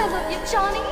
I love you, Johnny.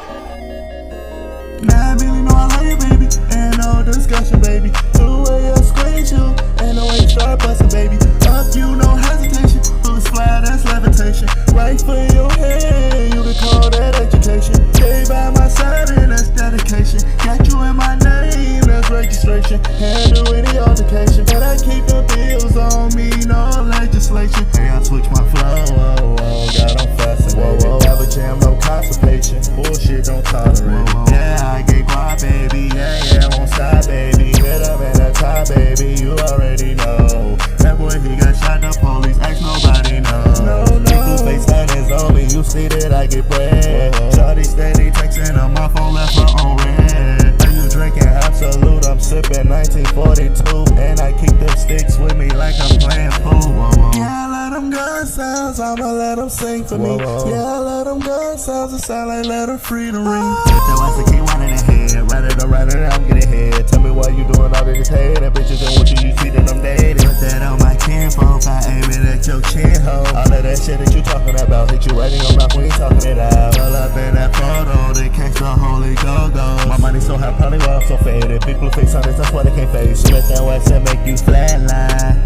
Now I really know I love you, baby. Ain't no discussion, baby. The way I squeeze you, ain't no way you start busting, baby. Up you, no hesitation. Boots fly, that's levitation. Right for your head, you can call that education. Stay by my side, and that's dedication. Got you in my name, that's registration. Handle any altercation, but I keep the bills on me, no legislation. Hey, I switch my flow, whoa, whoa, got on fast, whoa, whoa. Have a jam, no constipation. Bullshit, don't tolerate it. Yeah, I get quiet, baby. Yeah, won't stop, baby. Hit up at the top, baby. You already know. That boy, he got shot, the police. Ask nobody, no. People face is on me. You see that I get bread. Shawty steady texting on my phone, left her on red. Are you drinking Absolute? I'm sipping 1942. And I keep them sticks with me like I'm playing pool. Yeah, I let them gun sounds. I'ma let them sing for me. Yeah, I let them gun sounds. It sound like let her free to ring. If there was a key one in the head, right it around it, I'm getting head. Tell me why you doing all this hate. And bitches don't want you see that I'm dating. Put that on my kinfolk, I aim it at your chin hole. All of that shit that you talking about, hit you right in your mouth when you talking it out. All up in that photo, they catch the holy go-go. My money so high, probably why I'm so faded. People face on this, that's why they can't face. You let that wax and make you flatline.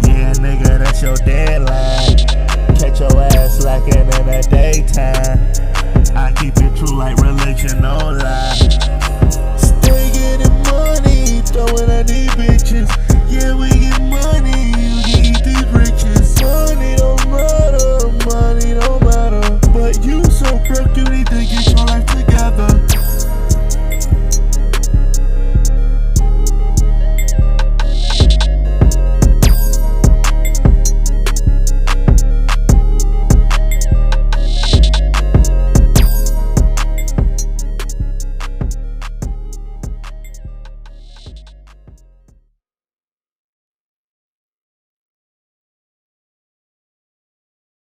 Yeah, nigga, that's your deadline. Catch your ass slacking in the daytime. I keep it true like religion, no lie. Stay getting money, throwing at these bitches. Yeah, we get money.